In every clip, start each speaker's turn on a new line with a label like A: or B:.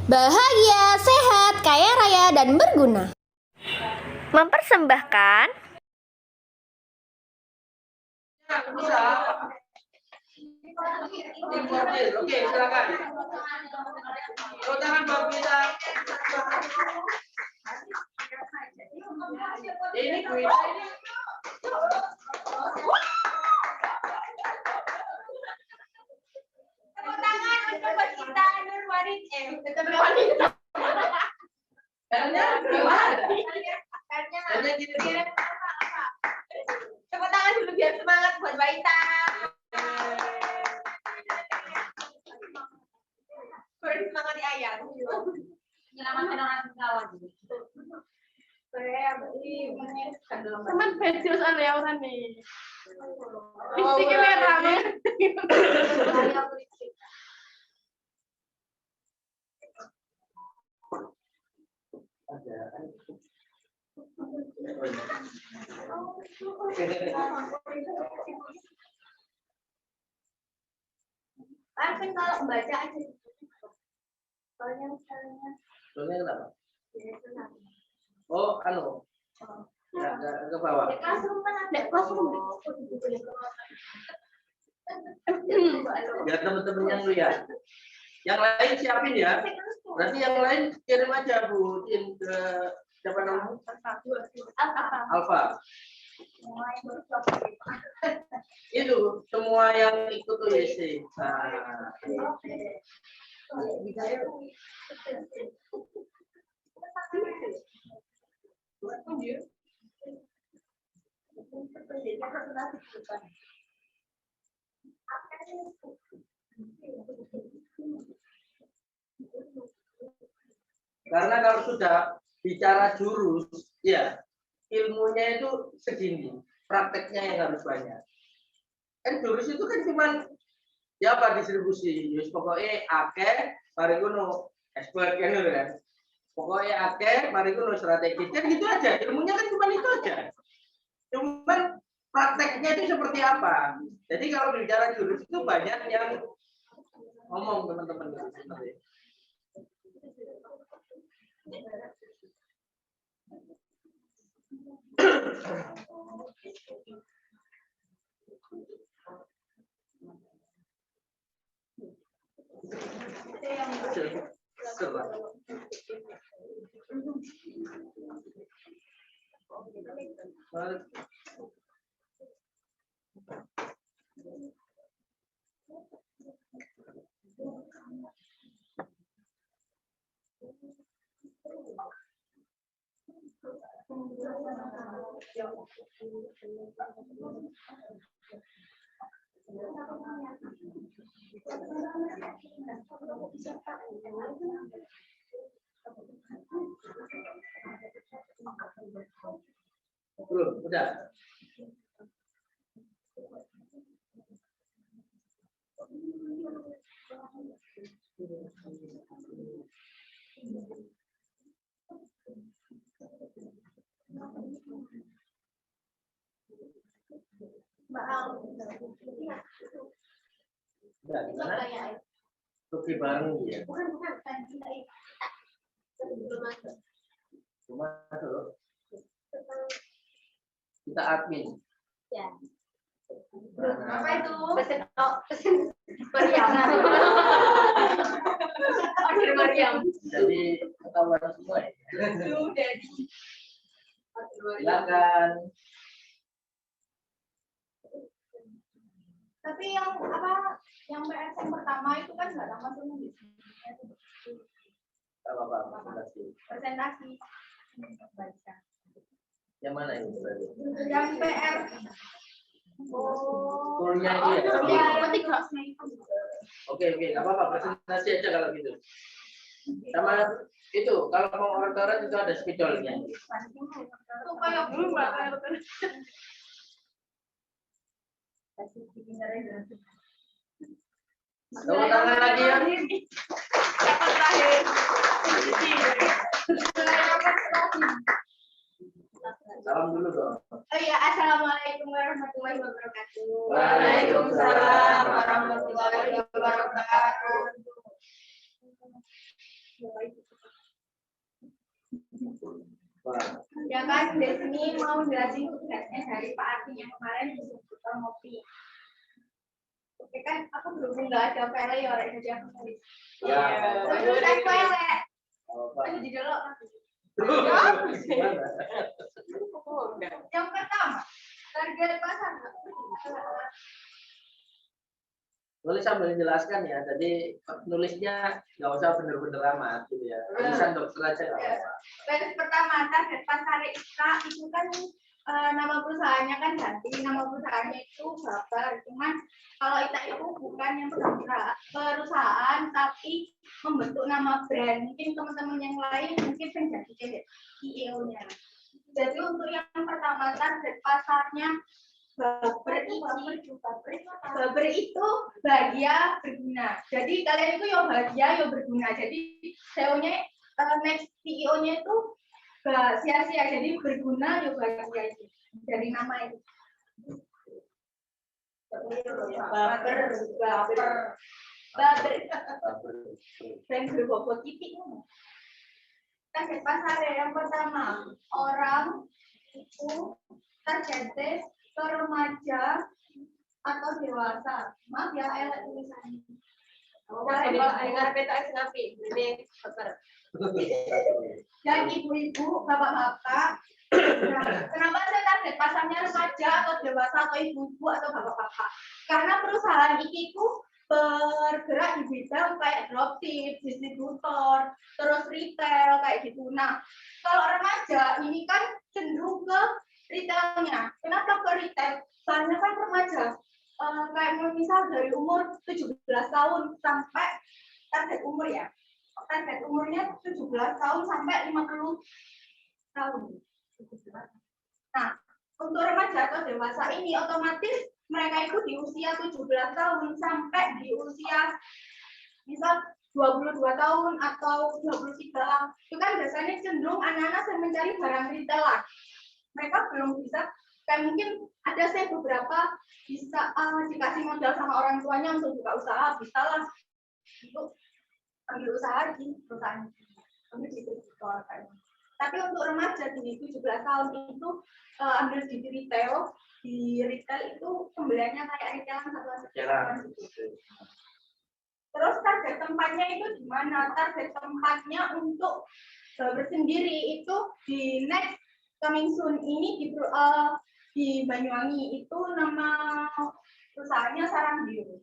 A: Bahagia, sehat, kaya raya, dan berguna. Mempersembahkan
B: Oke, silakan. Tangan Mbak Vita. Ini kuis.
C: Tepuk tangan untuk Mbak Gita Nurwani. Nurwani. Karena gitu. Tepuk tangan dulu biar semangat buat Mbak Ita. Beri semangat di ayam. Menyelamatkan orang kawan.
D: Teman Vesius aneh orang nih. Listriknya merah banget.
C: Kan kalau membaca aja. Soalnya
B: Soalnya kenapa? Oh, anu. Ke bawah.
C: classroom kan ada classroom.
B: Biar teman-teman yang lihat. Yang lain siapin ya. Berarti yang lain kirim aja Bu, kirim ke siapa namanya? Alfa. Itu semua yang ikut UYC. Nah. Karena kalau sudah bicara jurus, ya ilmunya itu segini, prakteknya yang harus banyak. Kan jurus itu kan cuman ya apa distribusi, yus pokoknya akeh, mari kuno expert kan. Pokoknya akeh, mari kuno strategi, kan gitu aja. Ilmunya kan cuma itu aja. Cuman prakteknya itu seperti apa? Jadi kalau bicara jurus itu banyak yang ngomong teman-teman. Belum, udah. Udah, gimana? Rugi bareng ya.
C: Bukan.
B: Cuma dulu. Kita admin.
C: Ya.
B: Nah,
C: Apa itu? Pesen Mariam. Order Mariam.
B: jadi ketahuan semua ya.
C: Sudah.
B: Silakan.
D: Tapi yang yang PSM pertama itu kan nggak lama tuh di sini.
B: Apa-apa,
D: Presentasi baca.
B: yang mana ini berarti?
D: Yang PR.
B: Toolnya itu ya? Oke, nggak apa-apa, presentasi aja kalau gitu. Sama itu, kalau mau orang-orang itu ada spidolnya.
D: Supaya belum Mbak.
B: Tepuk tangan lagi ya.
D: Dapat terakhir.
B: Salam dulu dong.
C: Oh iya, assalamualaikum warahmatullahi wabarakatuh.
D: Waalaikumsalam warahmatullahi wabarakatuh. Ya kan, di sini mau jelasin tugasnya dari Pak Arti yang kemarin di seputar ngopi. Oke kan, aku berhubung nggak ada pele ya, orang jadi aku nulis.
B: Ya.
D: Terus saya pele.
B: Apa?
D: Aduh, di dulu.
B: Gimana?
D: Yang pertama, target pasar.
B: Nulis sambil menjelaskan ya, jadi nulisnya nggak usah bener-bener amat gitu ya. Tulisan dokter aja nggak apa-apa.
D: Baris pertama, target pasar IKA itu kan nama perusahaannya kan ganti, nama perusahaannya itu Babar. Cuman kalau IKA itu bukan yang perusahaan, tapi membentuk nama brand. Mungkin teman-teman yang lain mungkin menjadi CEO-nya. Jadi untuk yang pertama, target pasarnya Babar itu bahagia berguna. Jadi kalian itu ya bahagia ya berguna. Jadi CEO-nya next CEO-nya itu sia-sia. Jadi berguna ya bahagia itu. Dari nama itu. Babar. Dan berbobot titik. Target pasar yang pertama, orang itu targetnya ke remaja atau dewasa. Maaf ya, tulisannya. Dan ibu-ibu, bapak-bapak. Nah, kenapa saya target pasarnya remaja atau dewasa atau ibu-ibu atau bapak-bapak? Karena perusahaan itu bergerak di bidang kayak dropship, distributor, terus retail kayak gitu. Nah, kalau remaja ini kan cenderung ke retailnya. Kenapa ke retail? Soalnya kan remaja kayak misal dari umur 17 tahun sampai target umur ya. Target umurnya 17 tahun sampai 50 tahun. Nah, untuk remaja atau dewasa ini otomatis mereka itu di usia 17 tahun sampai di usia misal 22 tahun atau 23 tahun. Itu kan biasanya cenderung anak-anak yang mencari barang retailer. Mereka belum bisa, kayak mungkin ada saya beberapa bisa dikasih modal sama orang tuanya untuk buka usaha, bisa lah itu ambil usaha di perusahaan, ambil di distributor. Tapi untuk remaja di 17 tahun itu ambil di retail itu pembeliannya kayak retailan satu. Terus target tempatnya itu di mana? Target tempatnya untuk bersendiri itu di next coming soon ini di Banyuwangi itu nama perusahaannya Sarang Bio.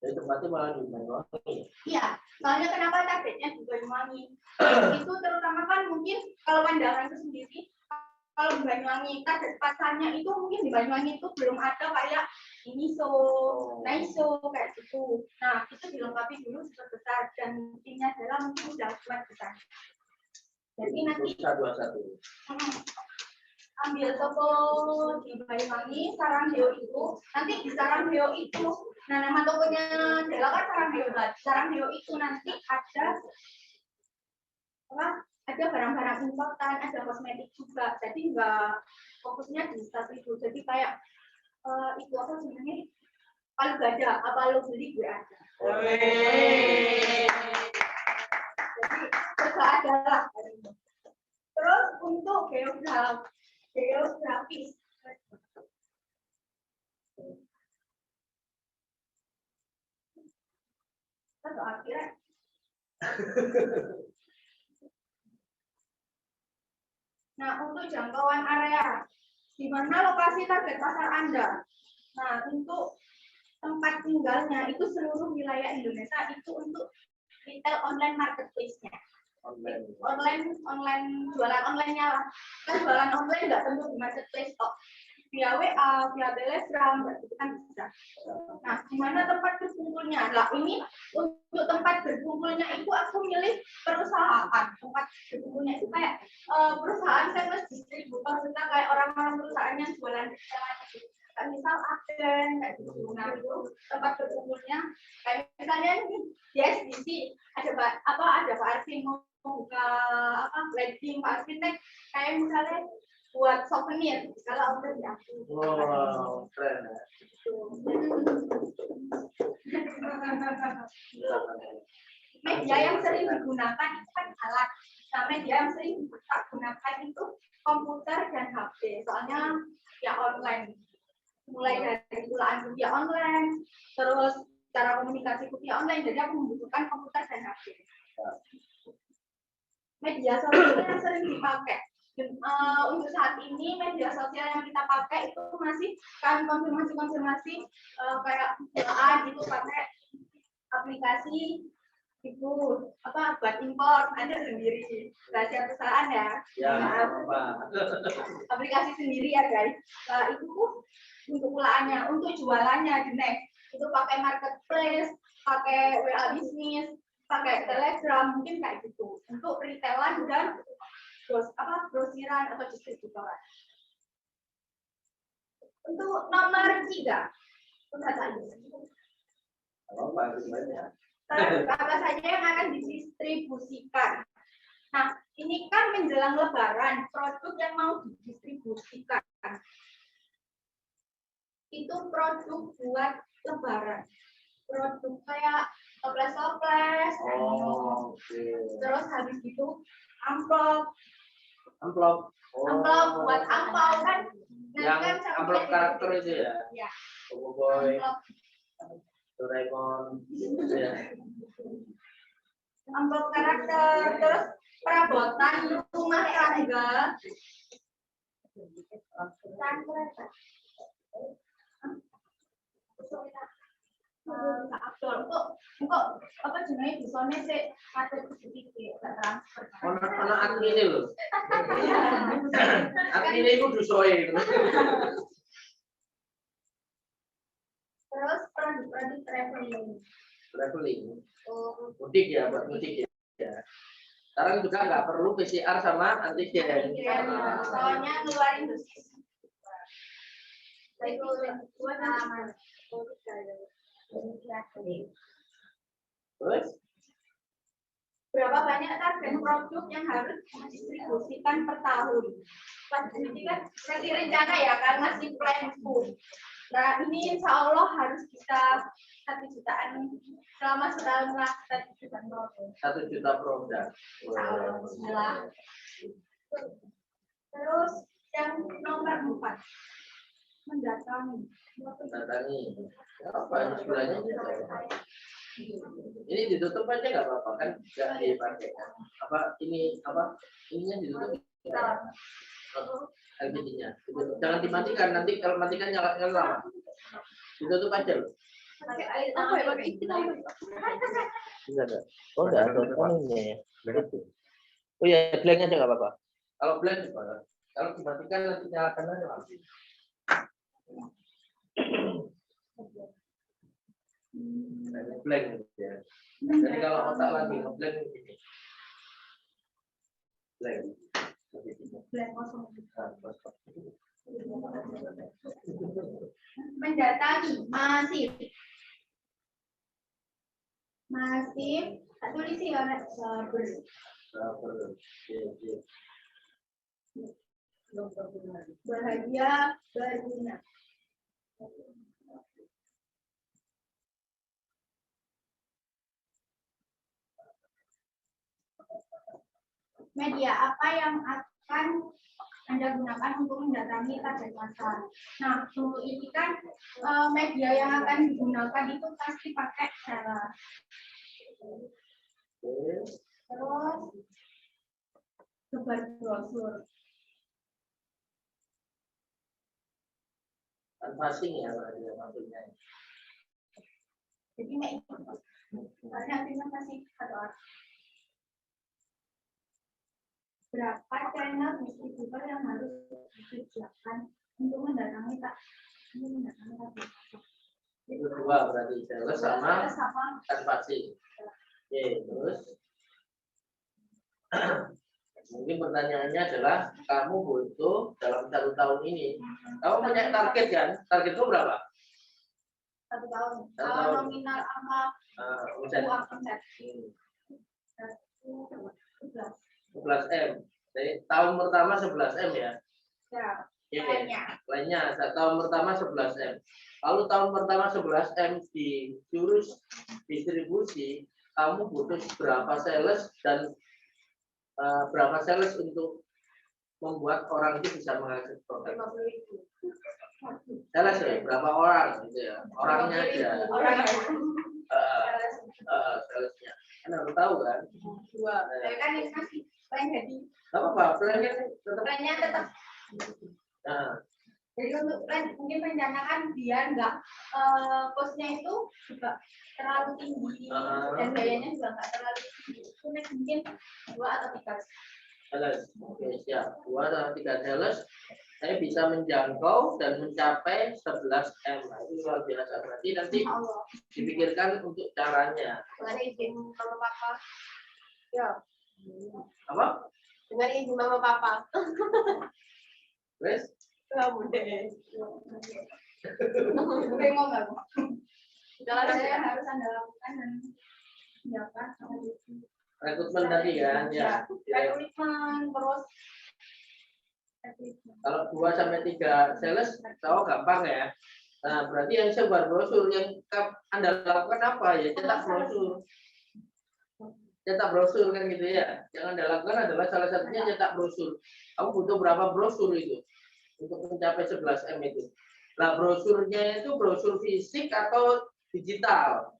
B: Jadi tempatnya malah di Banyuwangi.
D: Iya, soalnya kenapa targetnya di Banyuwangi? Itu terutama kan mungkin kalau pandangan itu sendiri, kalau di Banyuwangi target pasarnya itu mungkin di Banyuwangi itu belum ada kayak Iniso, Naiso kayak gitu. Nah, itu dilengkapi dulu sebesar dan intinya adalah mungkin udah kuat besar. Jadi nanti ambil toko di Banyuwangi, Sarangbeo itu, nanti di Sarangbeo itu, nah nama tokonya Dela kan Sarangbeo, Sarangbeo itu nanti ada barang-barang importan, ada kosmetik juga, jadi nggak fokusnya di satu itu, jadi kayak itu apa sebenarnya, kalau nggak ada, apa lo beli gue ada. Jadi juga ada lah. Terus untuk geografis. Akhirnya. Nah, untuk jangkauan area, di mana lokasi target pasar Anda? Nah, untuk tempat tinggalnya itu seluruh wilayah Indonesia itu untuk retail online marketplace-nya. Online jualan online-nya lah. Kan jualan online nggak tentu di marketplace kok. Via WA, via Telegram, itu kan bisa. Nah, di mana tempat berkumpulnya? Nah, ini untuk tempat berkumpulnya itu aku milih perusahaan. Tempat berkumpulnya itu kayak perusahaan sales distributor, kita kayak orang-orang perusahaan yang jualan kan misal Aden kayak gitu. Nah, itu tempat berkumpulnya kayak misalnya di SDC ada Pak Arfi mau buka wedding Pak Arfi kayak misalnya buat souvenir kalau order di aku.
B: Wow, keren ya.
D: media yang sering digunakan itu kan alat. Nah, media yang sering kita gunakan itu komputer dan HP. Soalnya ya online. Mulai dari kuliah via online, terus cara komunikasi via online. Jadi aku membutuhkan komputer dan HP. Media sosial yang sering dipakai. Untuk saat ini media sosial yang kita pakai itu masih kan konfirmasi kayak gitu pakai aplikasi itu apa buat impor ada sendiri rahasia perusahaan ya.
B: Ya, apa?
D: Aplikasi sendiri ya guys. Itu untuk pulaannya, untuk jualannya di next itu pakai marketplace, pakai WA bisnis, pakai Telegram mungkin kayak gitu untuk retailan dan grosiran atau distributoran. Untuk nomor 3 apa saja yang akan didistribusikan. Nah, ini kan menjelang Lebaran, produk yang mau didistribusikan itu produk buat Lebaran. Produk kayak toples-toples, terus habis itu amplop buat ampau kan.
B: Yang amplop karakter itu ya.
D: Ya.
B: Boboiboy, Doraemon, ya.
D: Amplop karakter, terus perabotan rumah tangga. Untuk apa jenisnya bisanya sih kata sedikit transfer.
B: Anak admin ini loh. Admin itu dusoe.
D: Terus produk traveling.
B: Mudik ya, buat mudik ya. Sekarang juga nggak perlu PCR sama antigen.
D: Soalnya ngeluarin dosis. Itu buat halaman.
B: Terus
D: Berapa banyak target produk yang harus didistribusikan per tahun? Ini kan masih rencana ya, kan masih plan full. Nah, ini insya Allah harus bisa 1 jutaan selama setahun lah, 1 juta produk.
B: 1 juta produk.
D: Bismillah. Terus yang nomor 4 mendatangi.
B: Apa istilahnya gitu. Ini ditutup aja nggak apa-apa kan, nggak dipakai. Ininya ditutup. LPG-nya. Jangan dimatikan, nanti kalau matikan nyala lama. Ditutup aja loh. Bisa nggak? Oh nggak ada ininya ya. Oh ya, blank aja nggak apa-apa. Kalau blank juga. Kalau dimatikan nanti nyalakan aja lagi. Blank ya. Jadi kalau otak lagi ngeblank ini. Blank.
D: Mendatangi masif. Tulis ya bahagia berguna. Media apa yang akan Anda gunakan untuk mendatangi target pasar? Nah, dulu ini kan media yang akan digunakan itu pasti pakai cara. Terus sebar brosur.
B: Canvassing ya maksudnya.
D: Jadi nggak ikut. Karena artinya pasti ada. Berapa channel distributor yang harus disediakan untuk mendatangi
B: Itu 2 berarti sales sama canvassing. Oke, terus mungkin pertanyaannya adalah kamu butuh dalam 1 tahun ini, kamu punya target kan? Target itu berapa?
D: 1 tahun.
B: Tahun.
D: Nominal sama uang omset.
B: 11 M. Jadi tahun pertama 11 M ya.
D: Ya.
B: Lainnya tahun pertama 11 M. Kalau tahun pertama 11 M di jurus distribusi kamu butuh berapa sales dan berapa sales untuk membuat orang itu bisa mengakses produk. Sales ya, berapa orang gitu ya, orangnya aja. Salesnya kan harus tahu kan.
D: Saya kan yang ngasih plan jadi.
B: Apa plannya tetap.
D: Plannya tetap.
B: Nah,
D: Jadi untuk plan mungkin rencanakan biar nggak costnya itu juga terlalu tinggi dan biayanya juga nggak terlalu tinggi. Itu mungkin 2 atau 3.
B: sales. Oke, siap. 2 atau 3 sales, saya bisa menjangkau dan mencapai 11 M. Nah, itu luar biasa. Berarti nanti dipikirkan untuk caranya.
C: Dengan izin mama papa. Ya.
B: Apa?
C: Dengan izin mama papa.
B: Wes?
C: Kamu deh.
D: Bengong nggak?
C: Jalan
D: Saya harus Anda lakukan dan siapkan.
B: Rekrutmen tadi kan, ya.
D: Rekrutmen terus.
B: Kalau 2 sampai 3 sales, tahu gampang ya. Nah, berarti yang sebar brosur yang Anda lakukan apa ya? Cetak brosur. Cetak brosur kan gitu ya. Yang Anda lakukan adalah salah satunya cetak brosur. Kamu butuh berapa brosur itu untuk mencapai 11 M itu? Nah, brosurnya itu brosur fisik atau digital?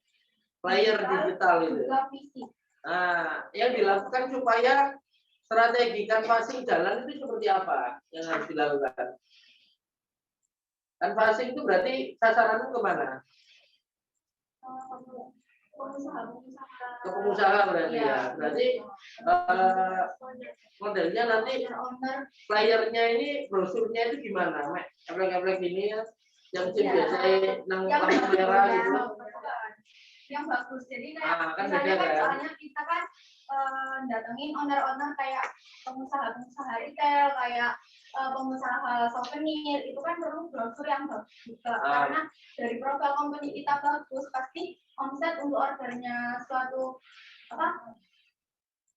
B: Flyer digital itu. Nah, yang dilakukan supaya strategi canvassing jalan itu seperti apa yang harus dilakukan? Canvassing itu berarti sasaranmu kemana? Ke pengusaha berarti ya. Berarti modelnya nanti flyernya ini brosurnya itu gimana? Eplek-eplek ini ya, yang biasanya nang lampu merah gitu.
D: Yang bagus. Jadi kayak
B: kan
D: misalnya
B: beda,
D: kan
B: kan?
D: soalnya kita kan datengin owner-owner kayak pengusaha-pengusaha retail, kayak pengusaha souvenir, itu kan perlu brosur yang bagus juga. Karena dari profil company kita bagus, pasti omset untuk ordernya suatu apa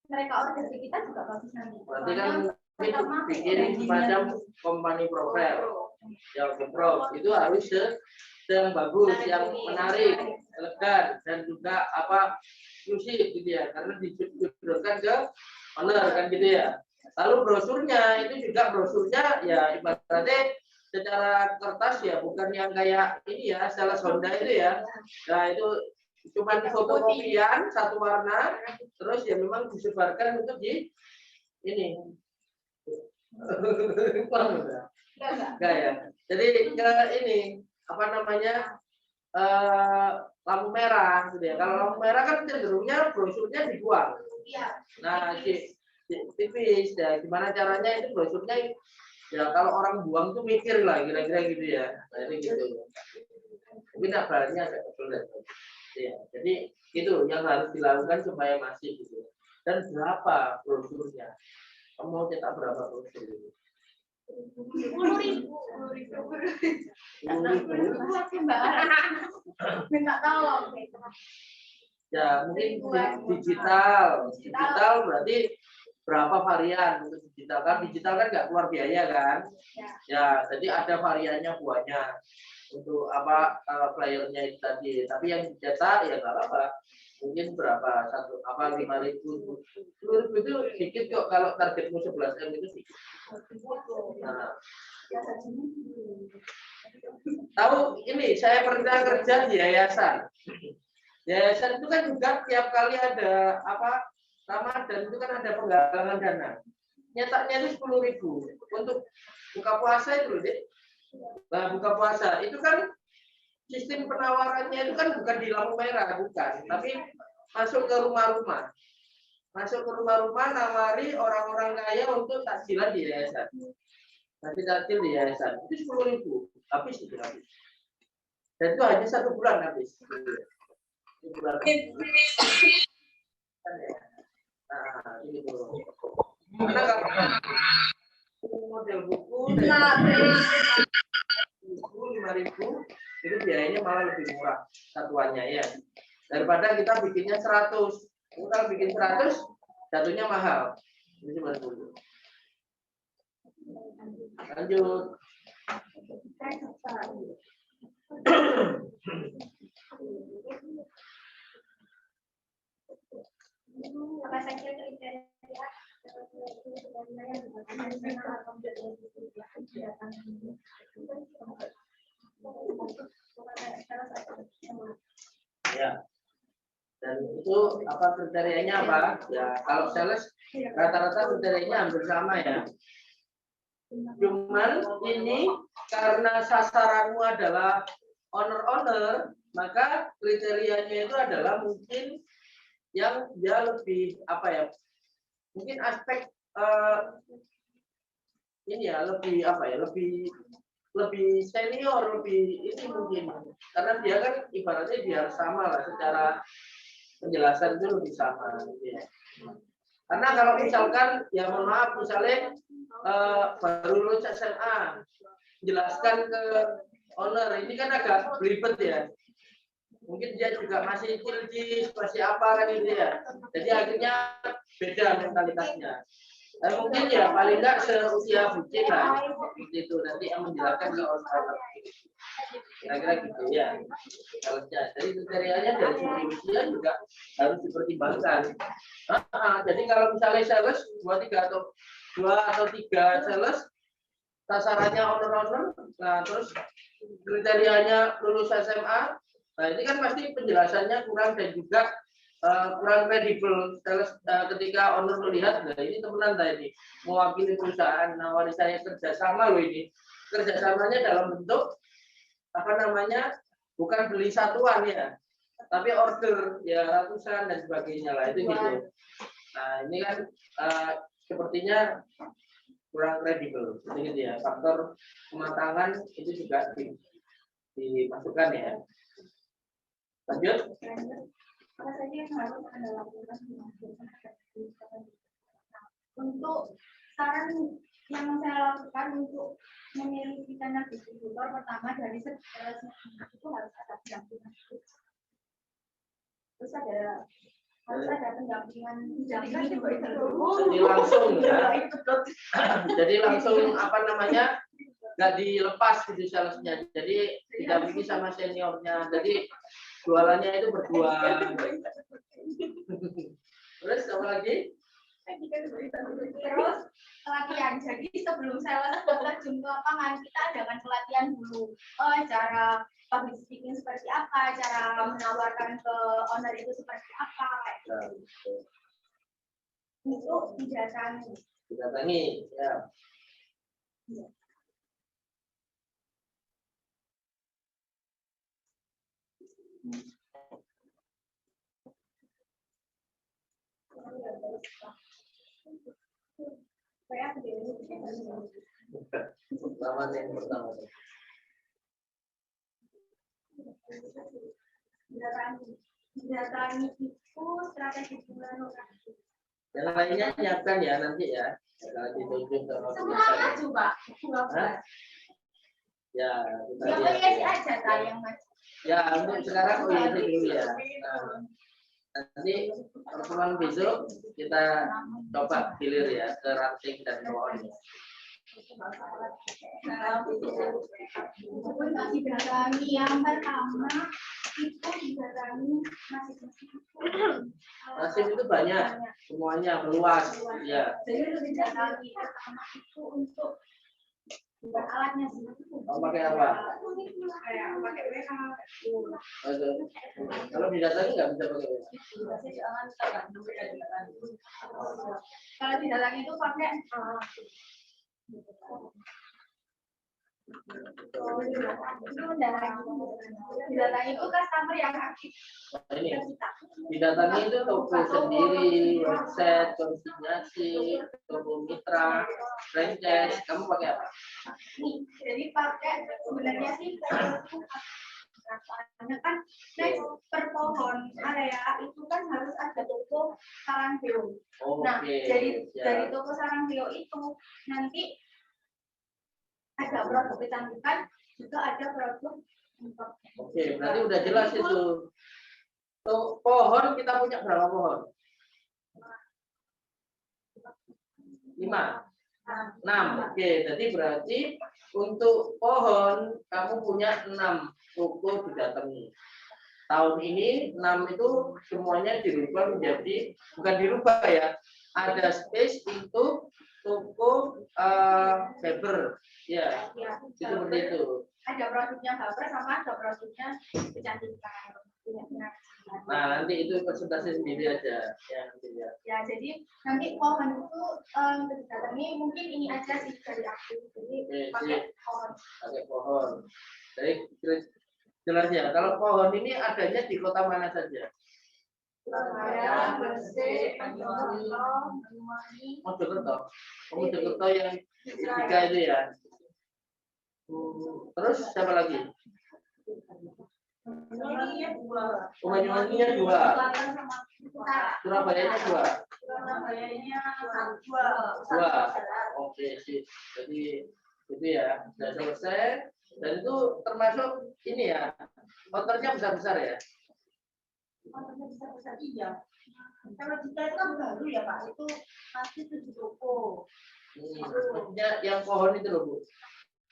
D: mereka order ke kita juga bagus nanti.
B: Berarti kan itu bikin semacam company profile. Ya, itu harus yang bagus, yang menarik, elegan, dan juga apa eksklusif gitu ya, karena dijodohkan ke owner kan gitu ya. Lalu brosurnya itu juga brosurnya ya ibaratnya secara kertas ya, bukan yang kayak ini ya, sales Honda itu ya. Nah itu cuma fotokopian satu warna, terus ya memang disebarkan untuk di ini. Enggak ya. Jadi ke ini apa namanya lampu merah gitu ya. Kalau lampu merah kan cenderungnya brosurnya dibuang. Nah, tipis ya. Gimana caranya itu brosurnya ya kalau orang buang tuh mikir lah kira-kira gitu ya. Nah, ini gitu. Tapi nabarnya agak sulit. Ya, jadi itu yang harus dilakukan supaya masih gitu. Dan berapa brosurnya? Kamu mau cetak berapa brosur?
D: 10.000. Minta tolong.
B: Ya mungkin digital berarti berapa varian untuk digital kan nggak keluar biaya kan ya jadi ada variannya buahnya untuk apa flyernya itu tadi tapi yang dicetak ya nggak apa mungkin berapa 5.000 10.000 itu sedikit kok kalau targetmu 11 M itu sedikit. Nah, tahu ini saya pernah kerja di yayasan. Yayasan itu kan juga tiap kali ada apa Ramadan itu kan ada penggalangan dana. Nyetaknya itu 10.000 untuk buka puasa itu loh, Dek. Nah, buka puasa itu kan sistem penawarannya itu kan bukan di lampu merah, bukan, tapi masuk ke rumah-rumah. Masuk ke rumah-rumah nawari orang-orang kaya untuk takjilan di yayasan. Nanti takjil di yayasan itu 10.000 habis itu habis. Dan itu hanya 1 bulan habis. Nah, ini dulu. Karena kalau model buku 5.000 itu biayanya malah lebih murah satuannya ya. Daripada kita bikinnya 100. Kalau bikin 100 jatuhnya mahal. Ini cuma dulu. Lanjut.
D: Apa saja kriteria
B: Ya. Dan itu apa kriterianya apa? Ya, kalau sales rata-rata kriterianya hampir sama ya. Cuman ini karena sasaranmu adalah owner-owner, maka kriterianya itu adalah mungkin yang dia lebih apa ya? Mungkin aspek ini ya lebih apa ya? Lebih senior, lebih ini mungkin karena dia kan ibaratnya dia harus sama lah secara penjelasan itu lebih sama gitu ya. Karena kalau misalkan ya mohon maaf misalnya baru lulus SMA jelaskan ke owner ini kan agak belibet ya. Mungkin dia juga masih kilgis, masih apa kan itu ya. Jadi akhirnya beda mentalitasnya. Mungkin ya paling enggak seusia bucin lah seperti itu nanti yang menjelaskan ke owner. Kira-kira gitu ya. Jadi kriterianya dari segi usia juga harus dipertimbangkan. Jadi kalau misalnya sales 2 atau 3 sales sasarannya owner-owner, nah terus kriterianya lulus SMA, nah ini kan pasti penjelasannya kurang dan juga kurang kredibel ketika owner melihat, nah ini temenan tadi mewakili perusahaan, nawari saya kerjasama loh ini, kerjasamanya dalam bentuk apa namanya bukan beli satuan ya, tapi order ya ratusan dan sebagainya lah itu gitu. Nah ini kan sepertinya kurang kredibel, gitu ya. Faktor kematangan itu juga dimasukkan ya. Lanjut.
D: apa saja yang harus Anda lakukan untuk saran yang saya lakukan untuk memilih channel distributor pertama dari sales itu harus ada pendampingan, terus harus ada pendampingan
B: jadi langsung apa namanya nggak dilepas gitu salesnya, jadi didampingi sama seniornya, jadi jualannya itu berdua. Terus apa lagi?
D: Terus pelatihan. Jadi sebelum sales terjun ke lapangan, kita adakan pelatihan dulu. Cara public speaking seperti apa, cara menawarkan ke owner itu seperti apa. Itu didatangi.
B: Didatangi, ya. Pertama.
D: Didatangi itu strategi bulan lokasi.
B: Yang lainnya nyiapkan ya nanti ya. Kalau ditunjuk
D: Semuanya coba.
B: Ya,
D: kita lihat aja tayang Mas.
B: Ya, untuk sekarang ini dulu ya. Nanti pertemuan besok kita coba gilir ya ke ranting dan bawahnya.
D: Didatangi yang pertama itu didatangi
B: nasib itu banyak, semuanya meluas ya.
D: Jadi didatangi pertama itu untuk bukan alatnya sih.
B: Pakai apa?
D: Pakai WA.
B: Kalau didatangi nggak bisa pakai WA.
D: Kalau didatangi itu pakai didatangi itu customer yang aktif.
B: Ini didatangi itu toko sendiri, website, konsinyasi, toko mitra, franchise. Kamu pakai apa?
D: Jadi pakai sebenarnya sih kan next per pohon area itu kan harus ada toko sarang bio. Nah, dari toko sarang bio itu nanti ada produk kecantikan, juga ada produk impor.
B: Oke, berarti udah jelas itu. Tuh, pohon kita punya berapa pohon? 5. 6. Oke, jadi berarti untuk pohon kamu punya 6 toko didatangi. tahun ini 6 itu semuanya dirubah menjadi, bukan dirubah ya, ada space untuk toko Faber, ya,
D: Ya,
B: seperti itu.
D: ada produknya Faber sama ada produknya kecantikan.
B: Nah, nanti itu presentasi sendiri aja ya nanti ya.
D: Ya, jadi nanti pohon itu kegiatan ini mungkin ini aja sih dari aku. Jadi pakai pohon.
B: Pakai pohon. Jadi jelas ya. Kalau pohon ini adanya di kota mana saja?
D: Surabaya, Gresik, Banyuwangi,
B: Mojokerto. Mojokerto yang tiga itu ya. Terus siapa lagi? Banyuwanginya 2. Surabaya-nya 2. Dua. Oke, sip. Jadi itu ya, sudah selesai. Dan itu termasuk ini ya, motornya besar-besar ya.
D: Iya. Kalau kita itu kan baru ya Pak, itu masih 7 toko.
B: Maksudnya yang pohon itu loh Bu.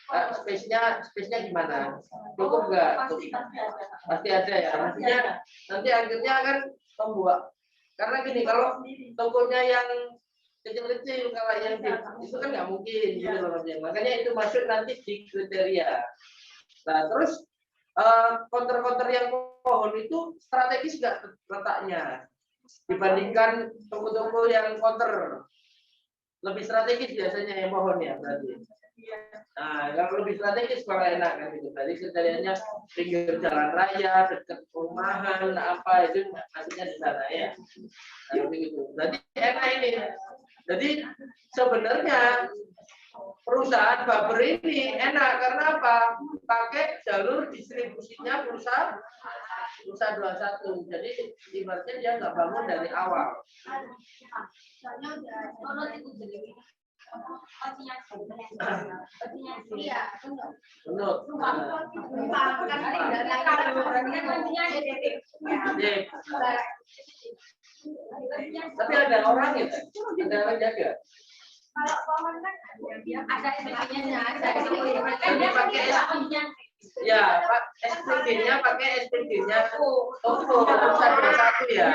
B: Space-nya gimana? Cukup nggak? Pasti ada ya. Maksudnya nanti akhirnya akan membuat, karena gini, kalau tokonya yang kecil-kecil, kalau yang itu kan nggak mungkin gitu loh. Makanya itu masuk nanti di kriteria. Nah terus counter-counter yang pohon itu strategis nggak letaknya dibandingkan toko-toko yang counter? Lebih strategis biasanya yang pohon ya berarti. Nah, kalau lebih strategis malah enak kan gitu. Tadi kriterianya pinggir jalan raya, dekat perumahan, apa itu maksudnya di sana ya. Nah, begitu. Berarti enak ini. Jadi sebenarnya perusahaan Faber ini enak karena apa? Pakai jalur distribusinya Pulsa 21. Jadi ibaratnya dia nggak bangun dari awal.
D: Iya,
B: Menurut. Tapi ada orang ya, ada orang jaga.
D: kalau pohon kan ada SPG-nya, ada
B: Kan dia pakai ya, Pak, SPG-nya pakai SPG-nya toko 121 ya.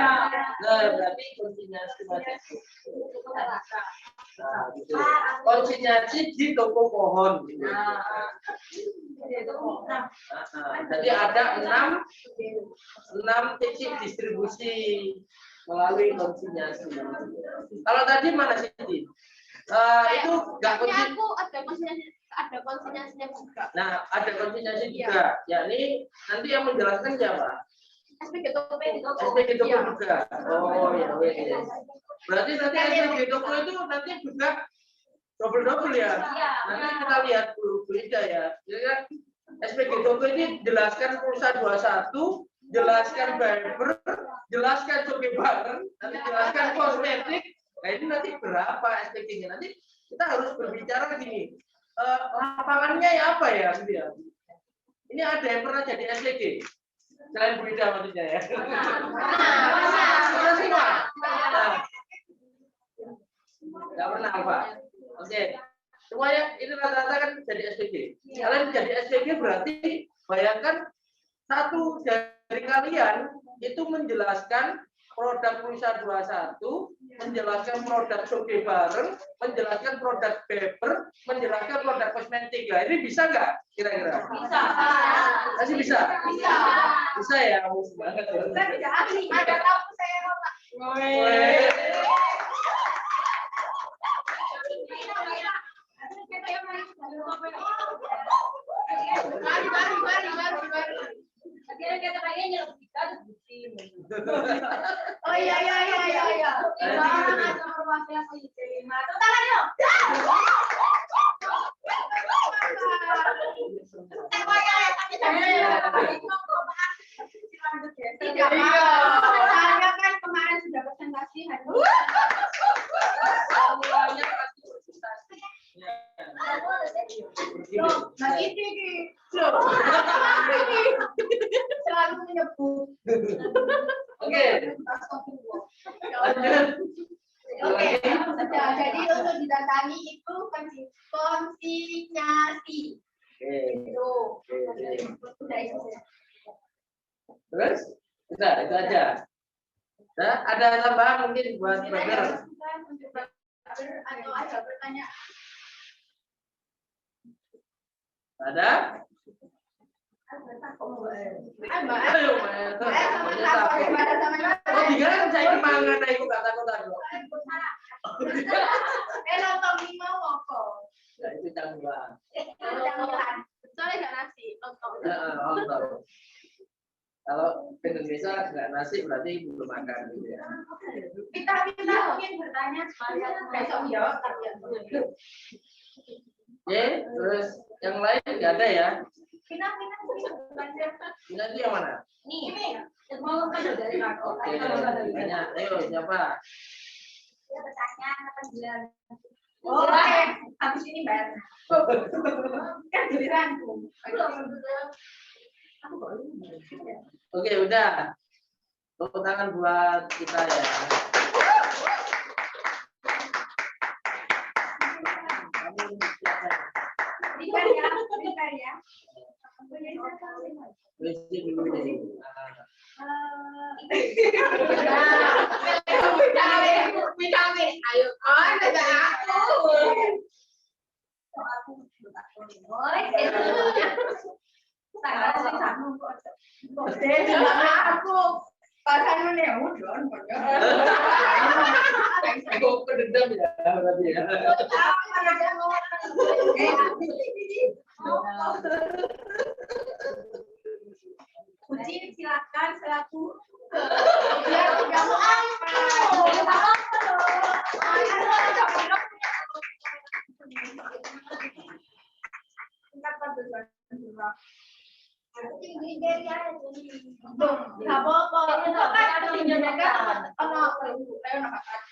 B: Nah, berarti konsinyasi macam itu. Nah, gitu. Konsinyasi di toko pohon gitu. Jadi ada 6 titik distribusi melalui konsinyasi. Kalau tadi mana sih? Itu nggak konsinyasi.
A: Aku ada konsinyasinya juga.
B: Nah, ada konsinyasi juga. Yakni nanti yang menjelaskan siapa?
A: SPG toko
B: juga. Oh ya, ya. Berarti nanti SPG toko itu nanti juga double ya. Nanti kita lihat dulu beda ya. Jadi kan SPG toko ini jelaskan Pulsa 21, jelaskan Faber, jelaskan Coki bareng, nanti jelaskan kosmetik. Nah ini nanti berapa SPG-nya? Nanti kita harus berbicara gini. Lapangannya ya apa ya gitu ya. Ini ada yang pernah jadi SPG selain Bu Ida maksudnya ya. Pernah semua. Nggak pernah Pak. Oke. Semuanya ini rata-rata kan jadi SPG. Kalian jadi SPG berarti bayangkan satu dari kalian itu menjelaskan produk Pulsa 21, menjelaskan produk Soge bareng, menjelaskan produk Faber, menjelaskan produk kosmetik. Nah, ini bisa nggak kira-kira?
D: bisa.
B: Masih bisa?
D: Bisa.
B: Bisa ya, bagus banget.
D: Saya tidak ahli, ada tamu saya Pak. Oh iya. Tidak, saya kan kemarin sudah presentasi hari ini.
B: Semuanya pasti presentasi.
D: Nah ini selalu menyebut.
B: Oke. Lanjut.
D: Oke, jadi untuk didatangi itu konsinyasi. Itu.
B: Terus, sudah itu aja. Nah, ada tambahan mungkin buat brother?
D: Atau ada pertanyaan?
B: Ada? Ayo, oh, dikira saya mangan aku kata-kata.
D: Nonton lima apa?
B: Ya itu cangguan.
D: Soalnya nggak nasi, nonton.
B: Nonton. Kalau Indonesia nggak nasi berarti belum makan gitu ya.
D: Kita mungkin bertanya besok jawab.
B: Oke, terus yang lain nggak ada ya?
D: Kita
B: Ini itu yang mana?
D: ini mau dari aku.
B: Oke, tanya. Ayo siapa?
D: Dia bertanya apa bilang? Oh, habis ini bayar. Kan giliranku.
B: Oke, udah. Tepuk tangan buat kita ya.
D: Berikan ya.
B: Berisi dulu.
D: Vitamin. Ayo, ada aku. Aku pasangan yang udah.
B: Aku kedendam ya berarti ya.
D: Uji silakan selaku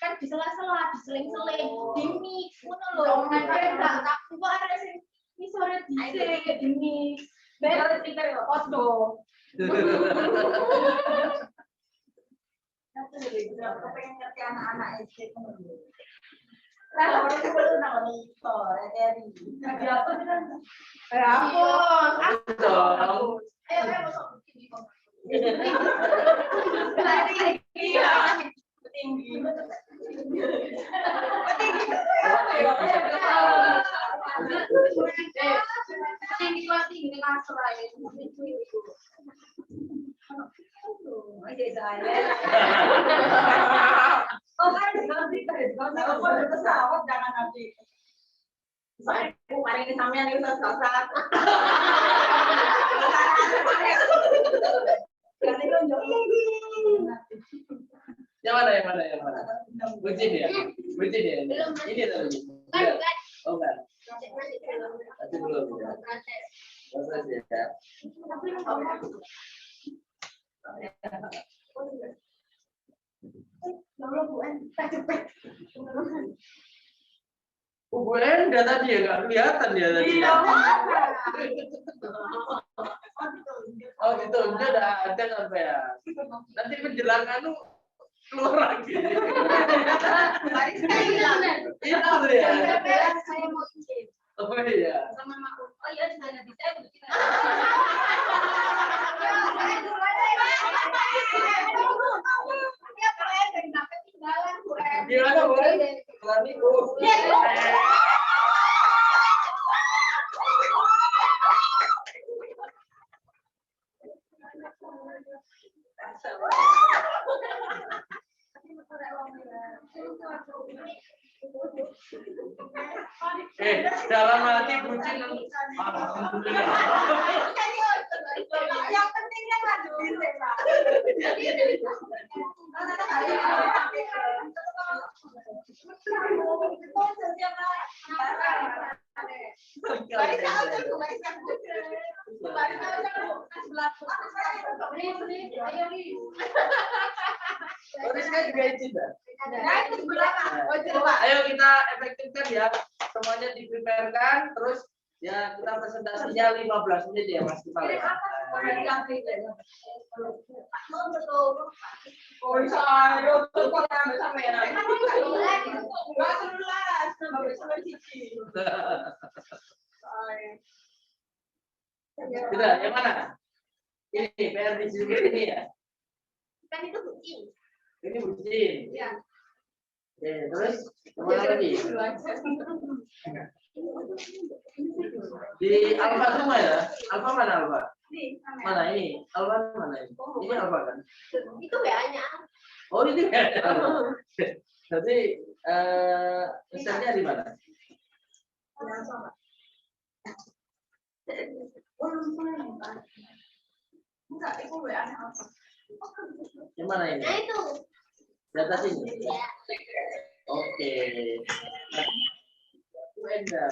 D: kan di sela-sela, diseling-seling, di mix, ngono lho. Tak kok ada sing isore di mix. Bener pikir yo odo. Kepengen ngerti anak-anak SD kemudian. Kalau itu perlu nama monitor, dari. Apa sih kan? Ayo, masuk tinggi. Pesawat jangan nanti. Saya hari ini sampean itu saat.
B: Yang mana? Bucin ya? Ini tadi. Oh enggak. Masih belum ya. Proses ya. Bu Enda tadi ya nggak kelihatan ya tadi. Oh gitu, dia udah ada sampai ya. Nanti menjelang anu keluar lagi. Itu ya.
D: Saya mau izin
B: Oh iya.
D: sama Mak. Oh iya, sudah bisa.
B: Gimana Bu? Lani Bu. Dalam hati bucin. Alhamdulillah.
D: Yang penting kan ngaduin deh, Pak.
B: Ayo kita efektifkan ya, semuanya di-prepare-kan, terus ya kita presentasinya 15 menit ya Mas Kipal ya. Sudah, yang mana? Ini. PR di sini ini ya.
C: Kan itu bucin.
B: Ini bucin.
C: Ya.
B: Oke, terus kemana lagi? Di Alfa semua ya? Alfa mana Alfa? Mana ini? Alfa mana ini? Ini Alfa kan?
C: Itu WA-nya.
B: Oh ini kan? Jadi misalnya di mana?
D: Enggak, itu WA-nya apa?
B: Yang mana ini?
C: Nah itu.
B: Di atas ini?
C: Ya.
B: Oke. Wenda.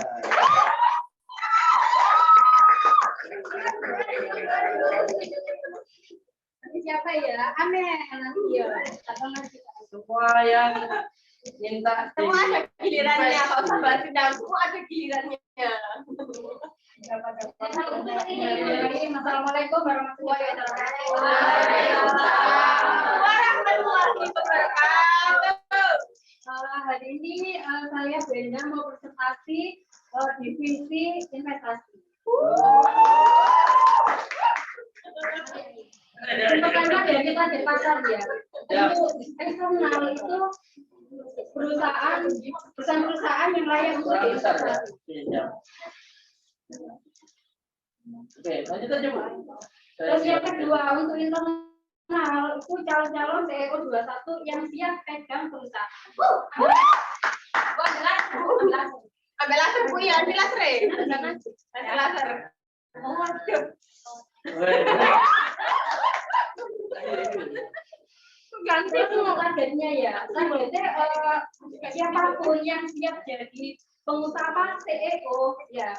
D: Siapa ya? Aneh nanti ya. Atau nanti
B: Semua yang minta
C: Semua ada gilirannya.
B: invest.
C: Kalau usah bahas dendam, semua ada gilirannya.
D: Assalamualaikum warahmatullahi wabarakatuh.
C: Warahmatullahi wabarakatuh.
D: Hari ini saya Brenda mau presentasi divisi investasi. Pertama ya kita di pasar ya. Untuk eksternal itu perusahaan yang layak untuk
B: Kurang besar ya?
D: diinvestasi.
B: Iya. Oke, lanjut aja Bu.
D: Terus yang kedua untuk internal itu calon-calon CEO 21 yang siap pegang perusahaan.
C: Wah, jelas. Ambil laser Bu ya, ambil laser ya. Ambil laser. Oh, waduh.
D: Ganti semua targetnya ya. Targetnya siapapun yang siap jadi pengusaha CEO ya.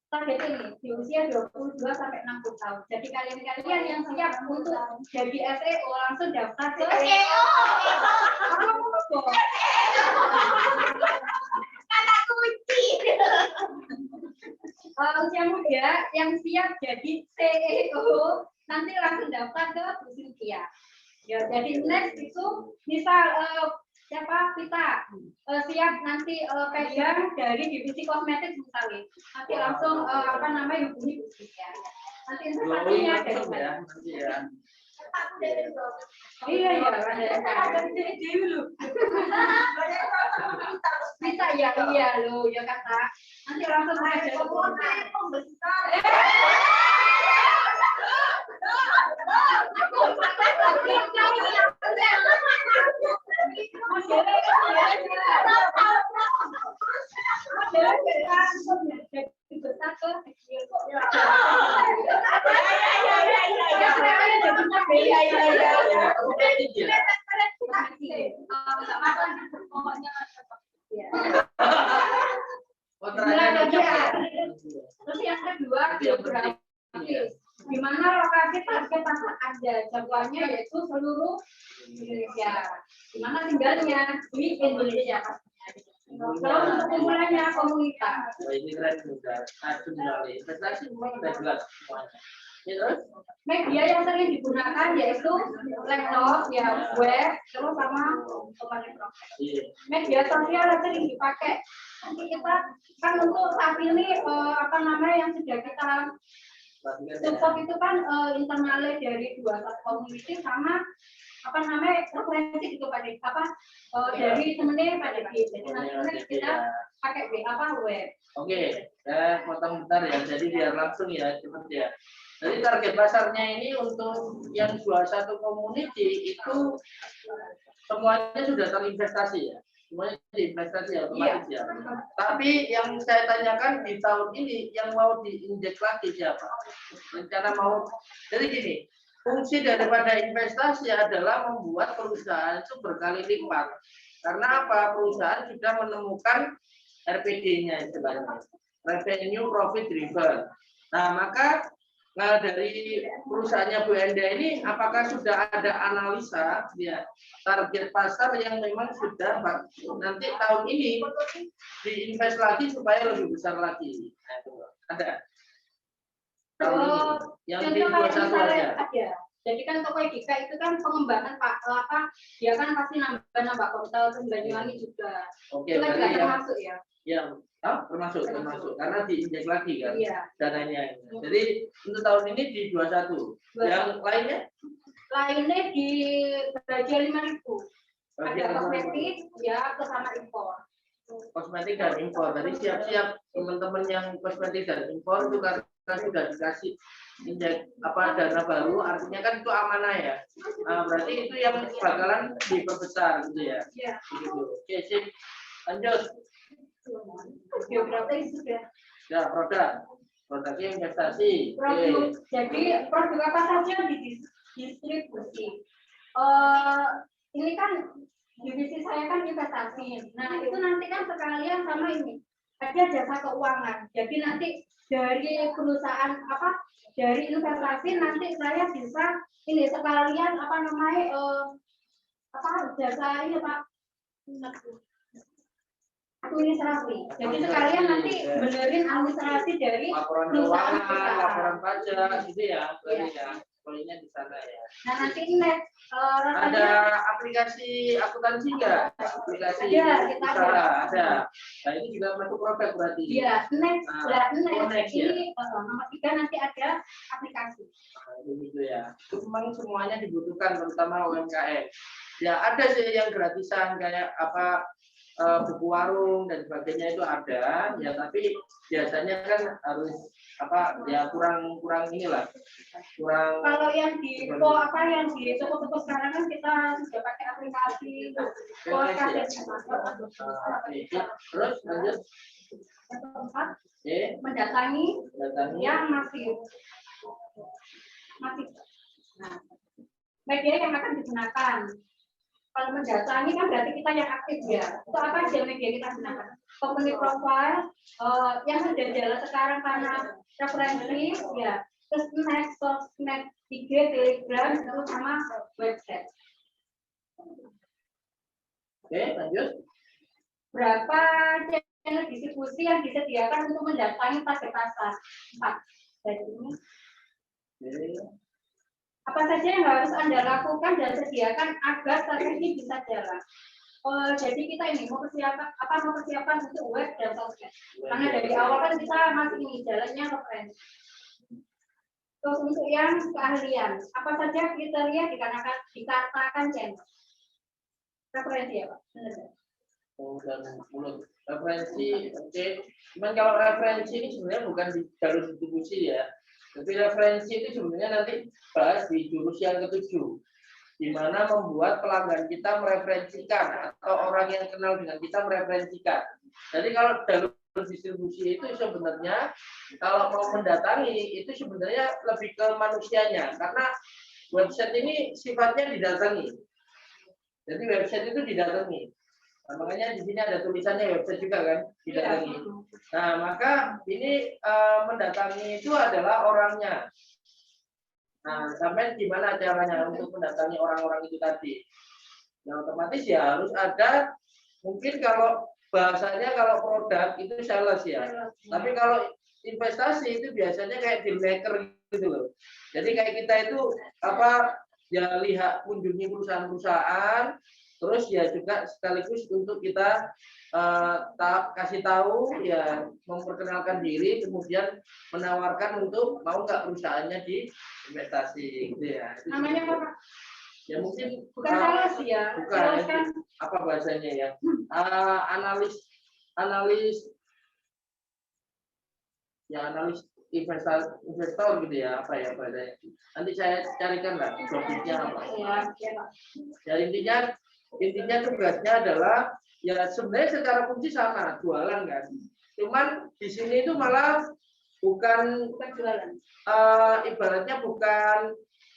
D: Target ini di usia 22 sampai 60 tahun. Jadi kalian-kalian yang siap untuk jadi SEO langsung daftar ke
C: SEO. Kata kunci.
D: Usia muda yang siap jadi CEO nanti langsung daftar ke Bu Cynthia. Ya, jadi next itu misal siapa kita siap nanti pegang dari divisi kosmetik misalnya, nanti langsung hubungi Bu Cynthia. Nanti investasinya dari
B: langsung
D: mana?
B: ya, nanti ya.
D: Iya ya, ada dulu. Bisa ya, iya lo, ya kata. Nanti langsung aja. Terus yang kedua geografis, di mana lokasi target pasar ada, jadwalnya yaitu seluruh Indonesia. Di mana tinggalnya di Indonesia pastinya. Terus untuk pemulanya komunitas.
B: Ini keren juga. Investasi memang udah jelas semuanya. Ya, terus?
D: Media yang sering digunakan yaitu laptop, ya web, terus sama open program. Media sosial yang sering dipakai. Nanti kita kan untuk saat ini yang sudah kita support itu kan internalnya dari 21 community sama referensi itu Pak Dek, dari temennya Pak Dek. Jadi nanti kita pakai web.
B: Oke, potong bentar ya. Jadi biar langsung ya, cepet ya. Jadi target pasarnya ini untuk yang 21 community itu semuanya sudah terinvestasi ya. Semuanya diinvestasi ya, otomatis ya. Tapi yang saya tanyakan di tahun ini yang mau diinjek lagi siapa? Rencana mau. Jadi gini, fungsi daripada investasi adalah membuat perusahaan itu berkali lipat. Karena apa? Perusahaan sudah menemukan RPD-nya istilahnya, revenue profit driven. Nah, maka dari perusahaannya Bu Enda ini, apakah sudah ada analisa ya target pasar yang memang sudah nanti tahun ini diinvest lagi supaya lebih besar lagi? Nah, itu ada. Tahun ini yang di 21 aja.
D: Jadi kan toko Edika itu kan pengembangan dia kan pasti nambah kota Banyuwangi juga.
B: Oke,
D: itu kan
B: berarti
D: nggak termasuk ya.
B: Ya, Termasuk karena diinjek lagi kan
D: Iya.
B: dananya. Jadi untuk tahun ini di 21. Yang lainnya?
D: Lainnya di bagian 5.000.
B: Bagian
D: Ada kosmetik, ya, bersama impor.
B: Kosmetik dan impor. Jadi siap-siap teman-teman yang kosmetik dan impor itu karena sudah dikasih injek dana baru, artinya kan itu amanah ya. Berarti itu yang bakalan diperbesar gitu ya.
D: Iya.
B: Gitu. Oke, sip. Lanjut.
D: Geografi sudah.
B: Ya, produknya investasi.
D: Produk,
B: Oke.
D: jadi produk apa saja di distribusi. Ini kan divisi saya kan investasi. Nah, itu nanti kan sekalian sama ini. Ada jasa keuangan. Jadi nanti dari perusahaan dari investasi nanti saya bisa ini sekalian jasa ini Pak administrasi. Jadi sekalian nanti benerin administrasi dari
B: Laporan
D: perusahaan
B: keuangan,
D: kita.
B: laporan pajak gitu ya.
D: Iya.
B: Ya. Poinnya di sana ya.
D: Nah, nanti next
B: Ada
D: rasanya
B: aplikasi akuntansi nggak? Aplikasi
D: Ada, kita
B: usaha
D: ada.
B: ada. Nah ini juga masuk produk berarti.
D: iya next
B: Next ya.
D: ini nomor 3 nanti ada aplikasi.
B: Begitu ya. Itu memang semuanya dibutuhkan, terutama UMKM. Ya ada sih yang gratisan kayak buku warung dan sebagainya itu ada. Ya tapi biasanya kan harus kurang inilah. Kurang.
D: Kalau yang di toko-toko sekarang kan kita sudah pakai aplikasi
B: Terus lanjut.
D: Yang keempat, mendatangi yang masih. Nah, media yang akan digunakan. Kalau mendatangi kan berarti kita yang aktif ya. Itu apa aja media kita gunakan? Company profile yang sudah jalan sekarang karena referensi ya. Terus next sosmed IG, Telegram itu sama website.
B: Oke, lanjut.
D: Berapa channel distribusi yang disediakan untuk mendatangi target pasar? 4. Jadi ini. Apa saja yang harus Anda lakukan dan sediakan agar strategi bisa jalan? Jadi kita ini mau persiapan untuk web dan sosmed. Karena dari awal kan kita masih ini jalannya referensi. Terus untuk yang keahlian, apa saja kriteria dikatakan channel? Referensi ya Pak?
B: Dan mulut referensi, oke. Cuman kalau referensi ini sebenarnya bukan di jalur distribusi ya. Tapi referensi itu sebenarnya nanti bahas di jurus yang ke-7, di mana membuat pelanggan kita mereferensikan atau orang yang kenal dengan kita mereferensikan. Jadi kalau jalur distribusi itu sebenarnya kalau mau mendatangi itu sebenarnya lebih ke manusianya, karena website ini sifatnya didatangi. Jadi website itu didatangi. Nah, makanya di sini ada tulisannya website juga kan, didatangi. Nah, maka ini mendatangi itu adalah orangnya. Nah, sampai gimana caranya untuk mendatangi orang-orang itu tadi? Nah, otomatis ya harus ada, mungkin kalau bahasanya kalau produk itu sales ya. Tapi kalau investasi itu biasanya kayak deal maker gitu loh. Jadi kayak kita itu ya lihat kunjungi perusahaan-perusahaan, terus ya juga sekaligus untuk kita kasih tahu ya, memperkenalkan diri, kemudian menawarkan untuk mau nggak perusahaannya di investasi gitu ya.
D: Namanya apa?
B: Ya mungkin
D: Bukan sales ya.
B: bukan
D: Kan
B: apa bahasanya ya, analis investor gitu ya, apa ya bahasanya. Nanti saya carikan lah topiknya apa. Ya intinya tugasnya adalah ya sebenarnya secara fungsi sama, jualan kan. Cuman di sini itu malah bukan
D: jualan.
B: Ibaratnya bukan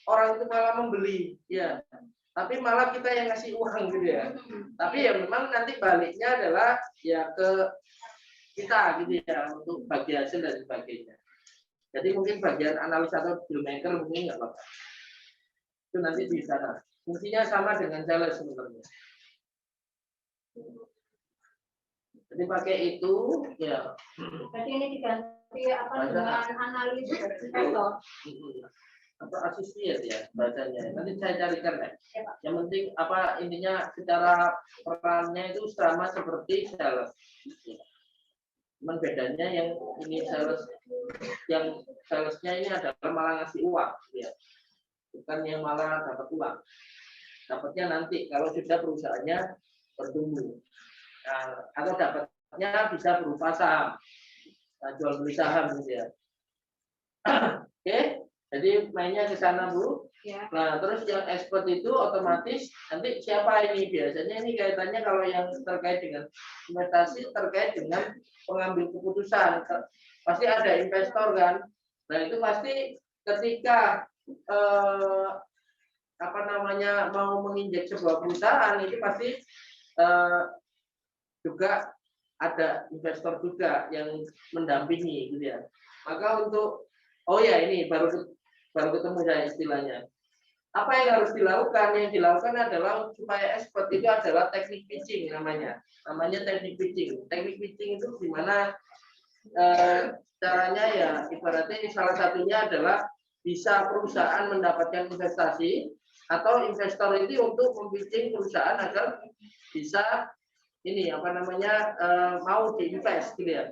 B: orang itu malah membeli ya, tapi malah kita yang ngasih uang gitu ya. Tapi ya memang nanti baliknya adalah ya ke kita gitu ya, untuk bagi hasil dan sebagainya. Jadi mungkin bagian analis atau deal maker mungkin nggak apa-apa. Itu nanti di sana. Fungsinya sama dengan sales sebenarnya. Jadi pakai itu ya.
D: Jadi ini diganti dengan analis investor.
B: Atau asosiat ya bahasanya. Nanti saya carikan ya. Yang penting intinya secara perannya itu sama seperti sales. Cuman bedanya yang ini salesnya ini adalah malah ngasih uang, ya. Bukan yang malah dapat uang. Dapatnya nanti kalau sudah perusahaannya bertumbuh. Nah, atau dapatnya bisa berupa saham, jual beli saham gitu ya. Oke, jadi mainnya ke sana Bu.
C: Ya.
B: Nah, terus yang expert itu otomatis nanti siapa ini biasanya ini kaitannya kalau yang terkait dengan investasi terkait dengan pengambil keputusan. Pasti ada investor kan. Nah, itu pasti ketika mau menginjek sebuah perusahaan itu pasti juga ada investor juga yang mendampingi gitu ya. Maka untuk ini baru ketemu saya istilahnya. Apa yang harus dilakukan? Yang dilakukan adalah supaya expert itu adalah teknik pitching namanya. Namanya teknik pitching. Teknik pitching itu gimana caranya ya ibaratnya salah satunya adalah bisa perusahaan mendapatkan investasi atau investor itu untuk mempitching perusahaan agar bisa mau diinvest gitu ya.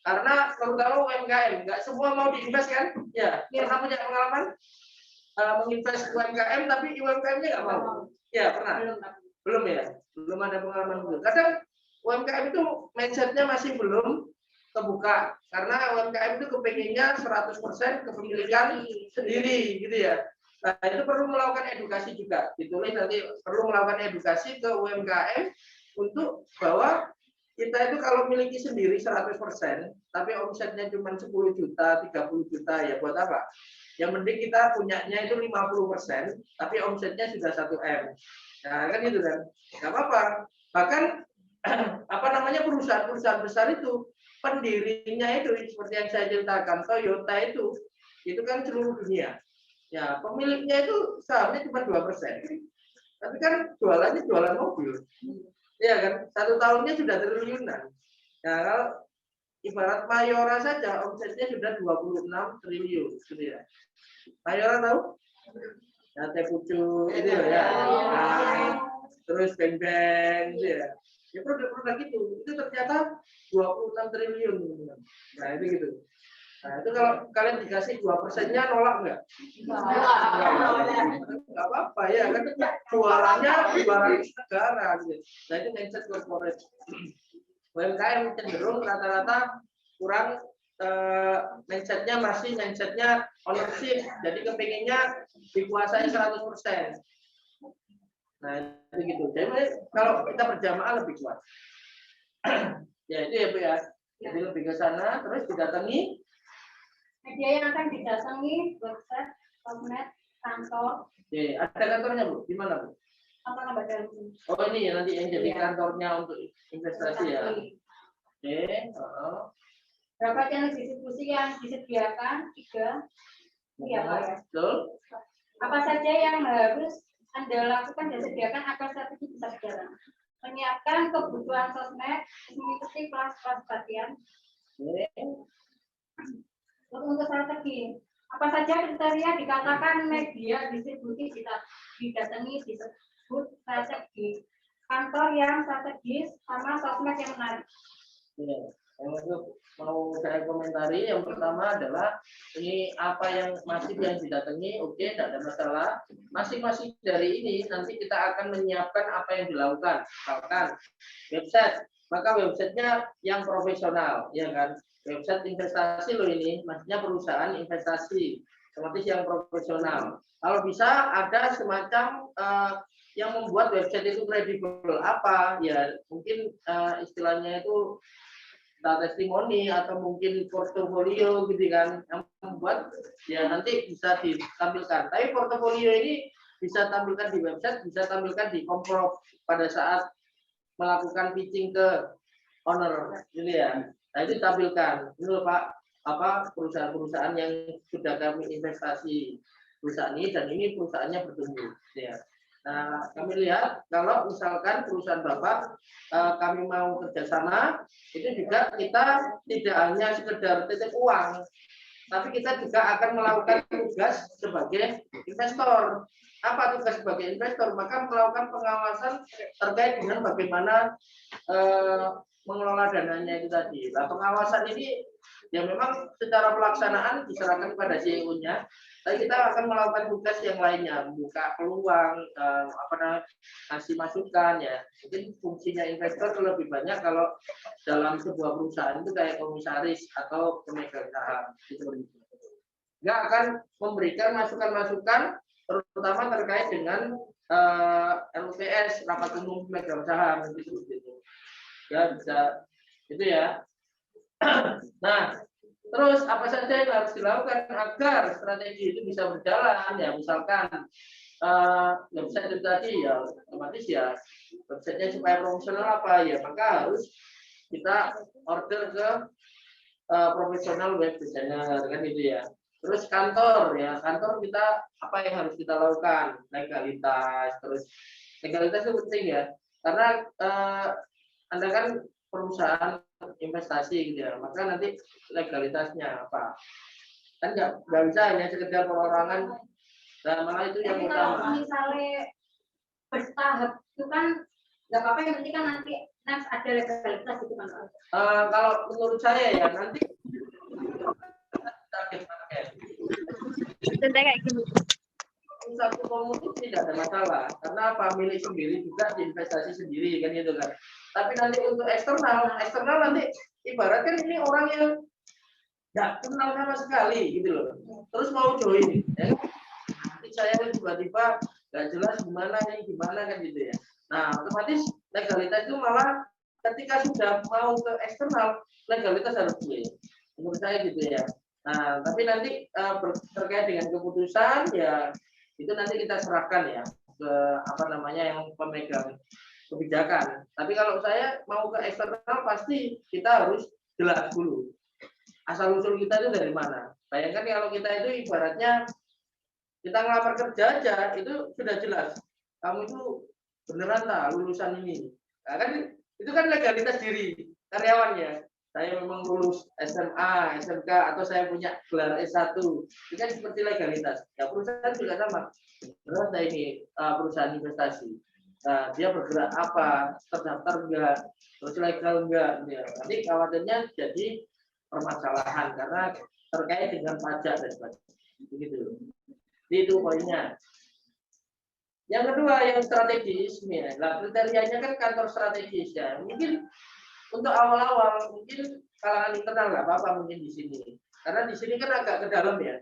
B: Karena terutama UMKM nggak semua mau diinvest kan? Ya, pernah punya pengalaman menginvest UMKM tapi UMKM-nya nggak mau. Ya pernah. Belum ya, belum ada pengalaman itu. Kadang UMKM itu mindsetnya masih belum terbuka karena UMKM itu kepinginnya 100% kepemilikan sendiri gitu ya. Nah, itu perlu melakukan edukasi juga. Ditulis nanti perlu melakukan edukasi ke UMKM untuk bahwa kita itu kalau miliki sendiri 100%, tapi omsetnya cuma 10 juta, 30 juta ya buat apa? Yang penting kita punyanya itu 50%, tapi omsetnya sudah 1 M. Nah, kan itu kan. Enggak apa-apa. Bahkan perusahaan-perusahaan besar itu pendirinya itu seperti yang saya ceritakan, Toyota itu kan seluruh dunia. Ya, pemiliknya itu sahamnya cuma 2%. Tapi kan jualannya jualan mobil. Iya kan? 1 tahunnya sudah triliunan. Nah, kalau ibarat Mayora saja omsetnya sudah 26 triliun gitu ya. Mayora tahu? Nah, teh pucuk itu ya. Nah, terus beng-beng gitu ya. Ya produk-produk itu ternyata 26 triliun. Nah, itu gitu. Nah, itu kalau kalian dikasih 2%-nya nolak nggak? Nggak apa-apa ya, kan jualannya jualan negara gitu. Nah, itu mindset corporate. UMKM cenderung rata-rata kurang mindsetnya masih mindsetnya ownership, jadi kepinginnya dikuasai 100%. Nah, itu gitu. Jadi kalau kita berjamaah lebih kuat. Ya itu ya Bu ya. Jadi lebih ke sana, terus didatangi
C: Media yang akan didatangi website, sosmed, kantor.
B: Oke, ada kantornya Bu? Di mana Bu?
C: Kantor Lembaga Dalam.
B: Oh ini nanti yang jadi kantornya untuk investasi ya. Oke.
C: Berapa channel distribusi yang disediakan? 3. Iya Pak ya.
B: Betul.
C: Apa saja yang harus Anda lakukan dan sediakan agar strategi bisa berjalan? Menyiapkan kebutuhan sosmed, mengikuti kelas-kelas pelatihan. Untuk strategi, apa saja kriteria dikatakan media distribusi didatangi disebut strategi. Kantor yang strategis sama sosmed yang menarik.
B: Ya, yang mau saya komentari yang pertama adalah ini apa yang masih yang didatangi, oke, tidak ada masalah. Masing-masing dari ini nanti kita akan menyiapkan apa yang dilakukan, misalkan website, maka websitenya yang profesional, ya kan? Website investasi loh ini, maksudnya perusahaan investasi, otomatis yang profesional. Kalau bisa ada semacam yang membuat website itu kredibel apa, ya mungkin istilahnya itu testimoni atau mungkin portofolio gitu kan, yang membuat ya nanti bisa ditampilkan. Tapi portofolio ini bisa tampilkan di website, bisa tampilkan di Komprov pada saat melakukan pitching ke owner, gitu ya. Nah itu ditampilkan. Ini loh Pak, perusahaan-perusahaan yang sudah kami investasi perusahaan ini dan ini perusahaannya bertumbuh. Ya. Nah kami lihat kalau misalkan perusahaan Bapak kami mau kerjasama, itu juga kita tidak hanya sekedar titip uang, tapi kita juga akan melakukan tugas sebagai investor. Apa tugas sebagai investor? Maka melakukan pengawasan terkait dengan bagaimana mengelola dananya itu tadi. Nah, pengawasan ini ya memang secara pelaksanaan diserahkan kepada CEO-nya, tapi kita akan melakukan tugas yang lainnya, membuka peluang, ngasih masukan ya. Mungkin fungsinya investor lebih banyak kalau dalam sebuah perusahaan itu kayak komisaris atau pemegang saham. Nggak akan memberikan masukan-masukan, terutama terkait dengan RUPS, rapat umum pemegang saham gitu. Ya bisa itu ya. Nah, terus apa saja yang harus dilakukan agar strategi itu bisa berjalan ya, misalkan website itu tadi ya otomatis ya websitenya supaya profesional apa ya, maka harus kita order ke profesional web designer kan gitu ya. Terus kantor ya, kantor kita apa yang harus kita lakukan, legalitas, terus legalitas itu penting ya, karena Anda kan perusahaan investasi gitu ya, maka nanti legalitasnya apa? Kan nggak bisa hanya sekedar perorangan, dan malah itu yang
C: Tapi kalau
B: utama.
C: misalnya bertahap itu kan nggak apa-apa, yang penting kan nanti next ada legalitas itu kan.
B: Kalau menurut saya ya nanti
A: kayak gini.
B: satu komunitas tidak ada masalah, karena apa, milik sendiri juga, investasi sendiri kan gitu kan. Tapi nanti untuk eksternal nanti ibaratkan ini orang yang nggak kenal sama sekali gitu loh, terus mau join ya. Nanti saya tiba-tiba nggak jelas gimana kan gitu ya. Nah otomatis legalitas itu malah ketika sudah mau ke eksternal, legalitas harus clear menurut saya gitu ya. Nah tapi nanti terkait dengan keputusan ya itu nanti kita serahkan ya ke yang pemegang kebijakan. Tapi kalau saya mau ke eksternal pasti kita harus jelas dulu asal usul kita itu dari mana. Bayangkan kalau kita itu ibaratnya kita ngelamar kerja aja itu sudah jelas kamu itu beneran tak lulusan ini. Nah, kan itu kan legalitas diri karyawannya. Saya memang lulus SMA, SMK, atau saya punya gelar S1. Itu kan seperti legalitas. Ya perusahaan juga sama. Terus saya ini perusahaan investasi. Nah, dia bergerak apa, terdaftar enggak, terus legal enggak. Ya. Nanti khawatirnya jadi permasalahan karena terkait dengan pajak dan sebagainya. Begitu. Itu poinnya. Yang kedua yang strategis, nih, nah, kriterianya kan kantor strategis ya. Mungkin untuk awal-awal mungkin kalangan internal nggak apa-apa mungkin di sini, karena di sini kan agak ke dalam ya.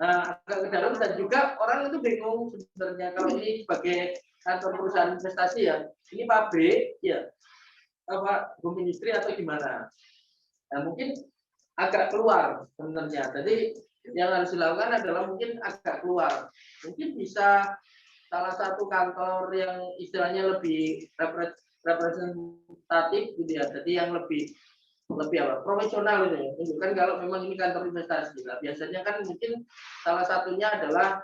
B: Nah, agak ke dalam dan juga orang itu bingung sebenarnya kalau ini sebagai kantor perusahaan investasi ya, ini pabrik ya, apa home industry atau gimana? Nah, mungkin agak keluar sebenarnya. Jadi yang harus dilakukan adalah mungkin agak keluar, mungkin bisa salah satu kantor yang istilahnya lebih representatif gitu ya, jadi yang lebih profesional gitu ya, menunjukkan kalau memang ini kantor investasi. Nah, biasanya kan mungkin salah satunya adalah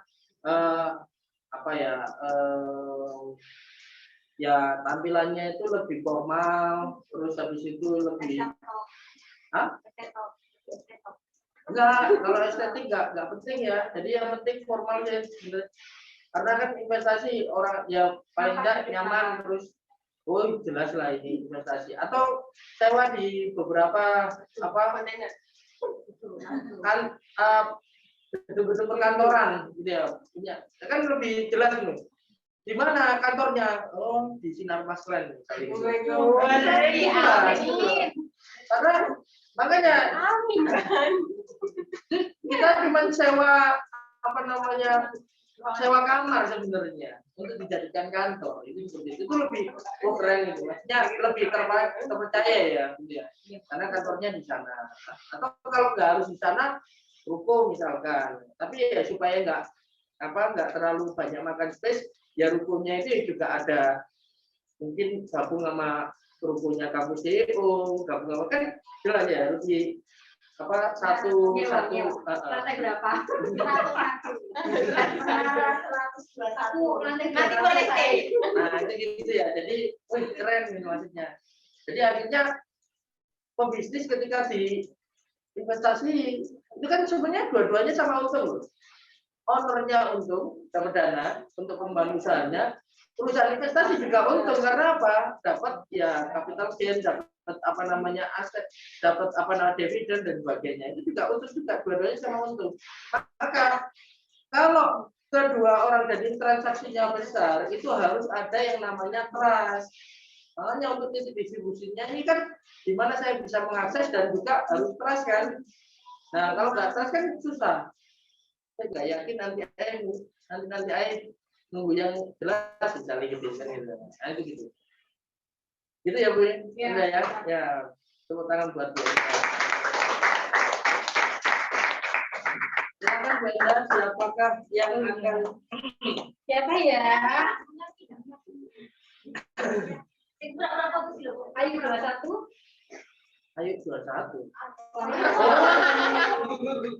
B: ya tampilannya itu lebih formal, terus habis itu lebih enggak, kalau estetik enggak penting ya, jadi yang penting formalnya karena kan investasi orang ya paling enggak nyaman, terus oh jelas lah ini investasi. Atau sewa di beberapa gedung-gedung perkantoran gitu ya, punya kan lebih jelas nih. Di mana kantornya? Oh di Sinar Maslen. Karena makanya kita cuma sewa sewa kamar sebenarnya untuk dijadikan kantor itu lebih keren gitu, maksudnya lebih terpercaya ya, gitu ya, karena kantornya di sana. Atau kalau nggak harus di sana, ruko misalkan, tapi ya supaya nggak terlalu banyak makan space, ya rukonya itu juga ada mungkin gabung sama rukonya kampus CEO, gabung sama kan jelas ya harus di satu
C: lantai berapa?
D: Nanti boleh stay.
B: Nah itu gitu ya, jadi keren nih maksudnya. Jadi akhirnya pebisnis ketika investasi itu kan sebenarnya dua-duanya sama untung loh. Ownernya untung, dapat dana untuk kembang usahanya, perusahaan investasi juga untung karena apa? Dapat ya capital gain, dapat apa namanya aset, dapat apa namanya dividen dan sebagainya. Itu juga untung juga, dua-duanya sama untung. Maka kalau kedua orang jadi transaksinya besar, itu harus ada yang namanya trust. Makanya untuk titik distribusinya ini kan di mana saya bisa mengakses dan juga harus trust kan. Nah kalau nggak trust kan susah. Saya nggak yakin nanti ayah nunggu yang jelas misalnya gitu kan gitu. Nah, itu gitu. Gitu ya Bu. Ya. Udah ya. Ya. Tepuk tangan buat Bu. Silakan Bu Enda, siapakah yang akan
C: Siapa ya? Ayu 21.
B: Ayo 21.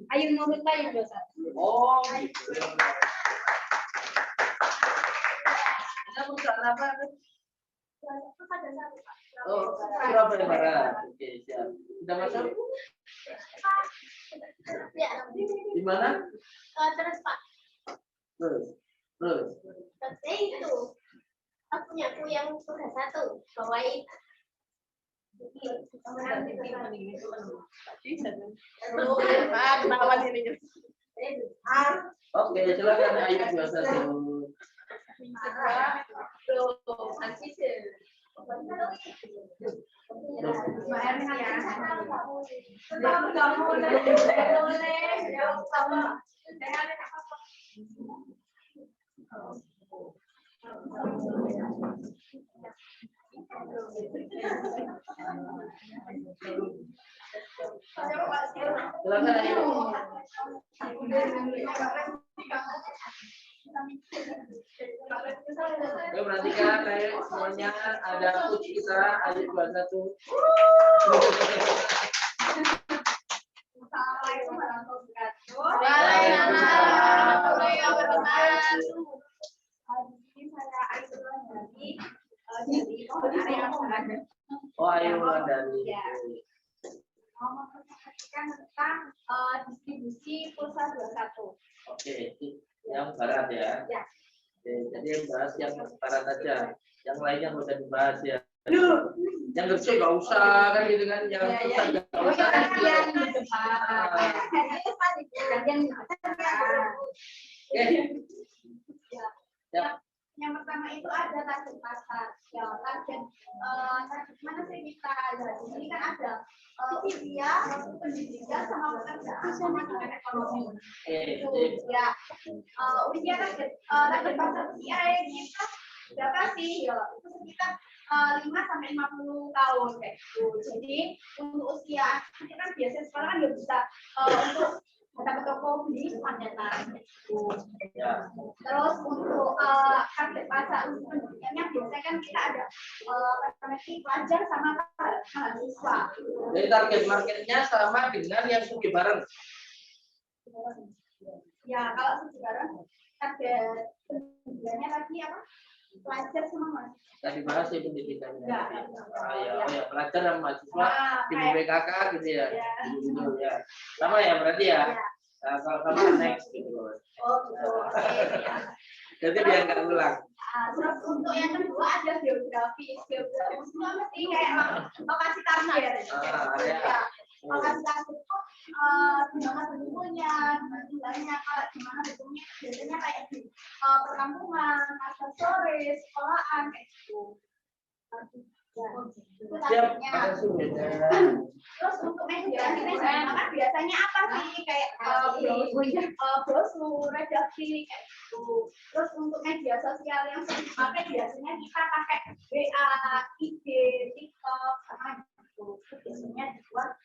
C: Ayu Nurita yang 21.
B: Oh, gitu. Ini perusahaan apa? Oh, Surabaya Barat. Oke, siap. Sudah masuk? Di mana?
A: Terus Pak,
B: Terus.
A: itu punya aku yang sudah satu, bawain.
B: Oke, silakan Ayu 21. Silakan Ayu. Oke, perhatikan semuanya ada coach kita Ayu 21. Oh, Ayu dari
C: Mau mempresentasikan tentang distribusi pulsa 21.
B: Oke, yang barat ya.
C: Ya.
B: Oke, jadi yang bahas yang barat aja. Yang lainnya nggak usah dibahas ya. Yang kecil nggak usah kan gitu kan. Yang susah nggak usah.
C: Yang di depan.
B: Ya.
D: Yang pertama itu ada target pasar. Ya, target mana sih kita? Ya, di sini kan ada media, pendidikan, sama pekerjaan, sama dengan ekonomi. Itu ya, usia target pasar usia kita berapa sih? Ya, itu sekitar 5-50 tahun kayak gitu. Jadi untuk usia kita kan biasanya sekarang kan nggak bisa untuk datang ke toko beli panjatan gitu.
B: Ya.
D: Terus untuk target pasar untuk pendidikannya biasanya kan kita ada pelajar sama mahasiswa.
B: Jadi target marketnya sama dengan yang studi bareng.
D: Ya kalau studi bareng target pendidikannya tadi apa? Pelajar sama mahasiswa.
B: Tadi bahas ya pendidikannya.
D: Ya.
B: Ya, pelajar dan mahasiswa di BPKK gitu ya.
D: Ya.
B: Gitu ya. Sama ya berarti ya. Nah, kalau sama next gitu.
D: Oh gitu.
B: Jadi biar nggak ulang.
D: Terus untuk yang kedua ada geografi. Geografi itu mesti kayak lokasi target.
B: Ya.
D: Lokasi target itu di mana bentuknya, jumlahnya, di mana bentuknya biasanya kayak di perkampungan, aksesoris, sekolahan kayak gitu. Itu targetnya. Terus untuk media kan biasanya apa sih kayak brosur, redaksi kayak gitu. Terus untuk media sosial yang sering dipakai biasanya kita pakai WA, IG, TikTok sama gitu. Biasanya dibuat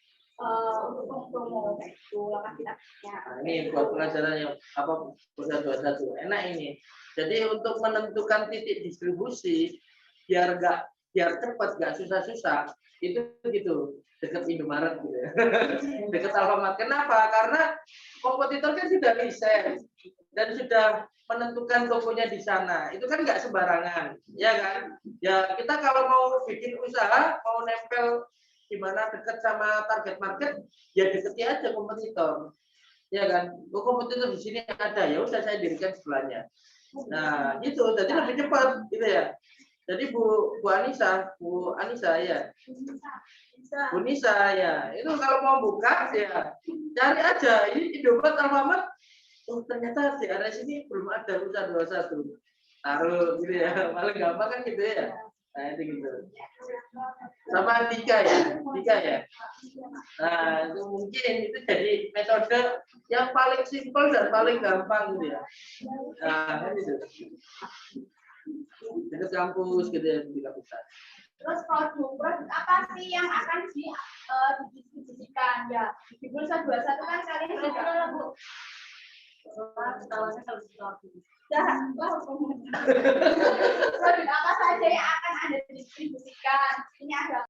D: untuk promo kayak gitu lokasi targetnya.
B: Nah, ini buat pelajaran yang apa pulsa 21 enak ini. Jadi untuk menentukan titik distribusi biar cepat nggak susah-susah itu gitu dekat Indomaret gitu ya. Dekat Alfamart. Kenapa? Karena kompetitor kan sudah riset dan sudah menentukan tokonya di sana. Itu kan nggak sembarangan, ya kan? Ya kita kalau mau bikin usaha, mau nempel di mana dekat sama target market, ya deketi aja kompetitor. Ya kan, kompetitor di sini ada, ya udah saya dirikan sebelahnya. Nah, itu jadi lebih cepat gitu ya. Jadi Bu Anissa ya. Bu Nisa ya. Itu kalau mau buka ya cari aja ini Indomaret Alfamart. Oh, ternyata di area sini belum ada usaha 21. Taruh gitu ya. Paling gampang kan gitu ya. Nah, itu gitu. Sama tiga ya. Nah, itu mungkin itu jadi metode yang paling simpel dan paling gampang gitu ya. Nah, itu. Dekat kampus gitu ya dilakukan.
D: Terus produk apa sih yang akan didistribusikan ya? Di Bursa 21 kan kalian sudah Bu. Produk apa saja yang akan Anda distribusikan? Ini ada